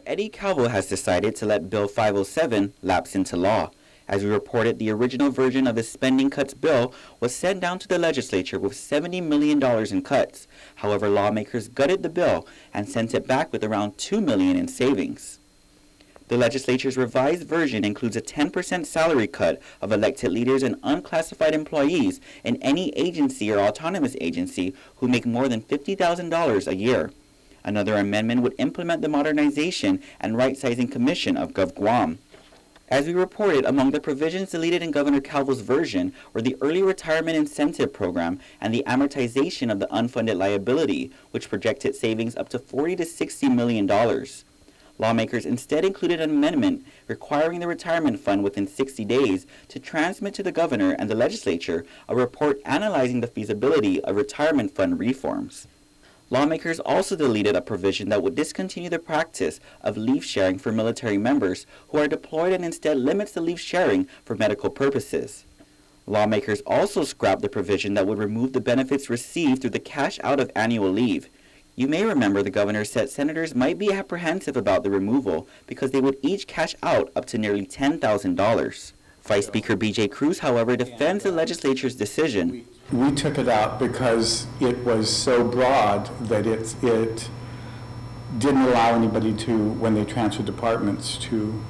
Eddie Calvo has decided to let Bill 507 lapse into law. As we reported, the original version of the spending cuts bill was sent down to the legislature with $70 million in cuts. However, lawmakers gutted the bill and sent it back with around $2 million in savings. The legislature's revised version includes a 10% salary cut of elected leaders and unclassified employees in any agency or autonomous agency who make more than $50,000 a year. Another amendment would implement the Modernization and Right-Sizing Commission of GovGuam. As we reported, among the provisions deleted in Governor Calvo's version were the Early Retirement Incentive Program and the amortization of the unfunded liability, which projected savings up to $40 to $60 million. Lawmakers instead included an amendment requiring the retirement fund within 60 days to transmit to the governor and the legislature a report analyzing the feasibility of retirement fund reforms. Lawmakers also deleted a provision that would discontinue the practice of leave sharing for military members who are deployed and instead limits the leave sharing for medical purposes. Lawmakers also scrapped the provision that would remove the benefits received through the cash out of annual leave. You may remember the governor said senators might be apprehensive about the removal because they would each cash out up to nearly $10,000. Vice Speaker B.J. Cruz, however, defends the legislature's decision. We took it out because it was so broad that it didn't allow anybody to, when they transferred departments, to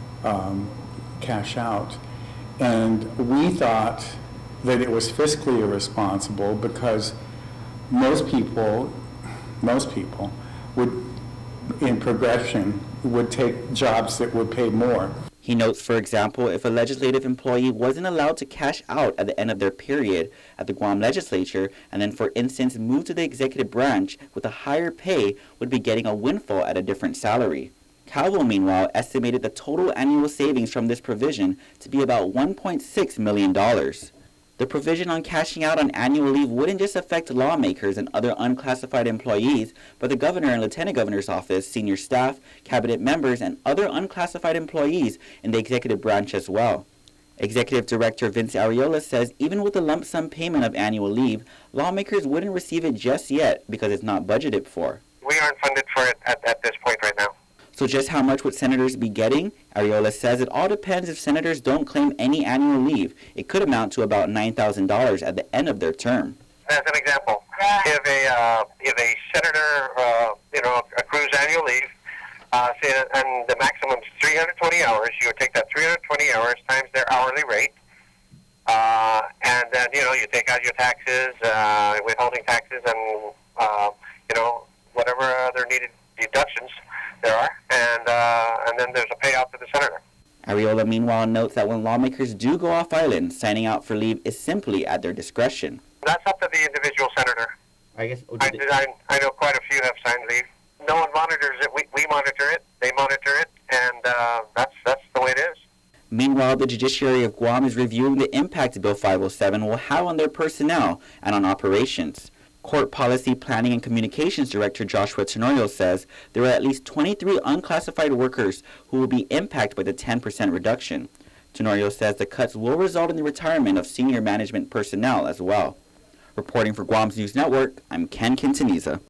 cash out. And we thought that it was fiscally irresponsible because most people would, in progression, would take jobs that would pay more. He notes, for example, if a legislative employee wasn't allowed to cash out at the end of their period at the Guam legislature and then, for instance, moved to the executive branch with a higher pay, would be getting a windfall at a different salary. Calvo, meanwhile, estimated the total annual savings from this provision to be about $1.6 million. The provision on cashing out on annual leave wouldn't just affect lawmakers and other unclassified employees, but the governor and lieutenant governor's office, senior staff, cabinet members, and other unclassified employees in the executive branch as well. Executive Director Vince Arreola says even with the lump sum payment of annual leave, lawmakers wouldn't receive it just yet because it's not budgeted for. We aren't funded for it at this point right now. So just how much would senators be getting? Arreola says it all depends if senators don't claim any annual leave. It could amount to about $9,000 at the end of their term. As an example, if a senator accrues annual leave, and the maximum is 320 hours, you would take that 320 hours times their hourly rate, and then you take out your taxes, withholding taxes, and whatever other needed deductions there are, and then there's a payout to the senator. Arreola, meanwhile, notes that when lawmakers do go off island, signing out for leave is simply at their discretion. That's up to the individual senator. I know quite a few have signed leave. No one monitors it. We monitor it. They monitor it, and that's the way it is. Meanwhile, the judiciary of Guam is reviewing the impact Bill 507 will have on their personnel and on operations. Court Policy, Planning, and Communications Director Joshua Tenorio says there are at least 23 unclassified workers who will be impacted by the 10% reduction. Tenorio says the cuts will result in the retirement of senior management personnel as well. Reporting for Guam's News Network, I'm Ken Quintanilla.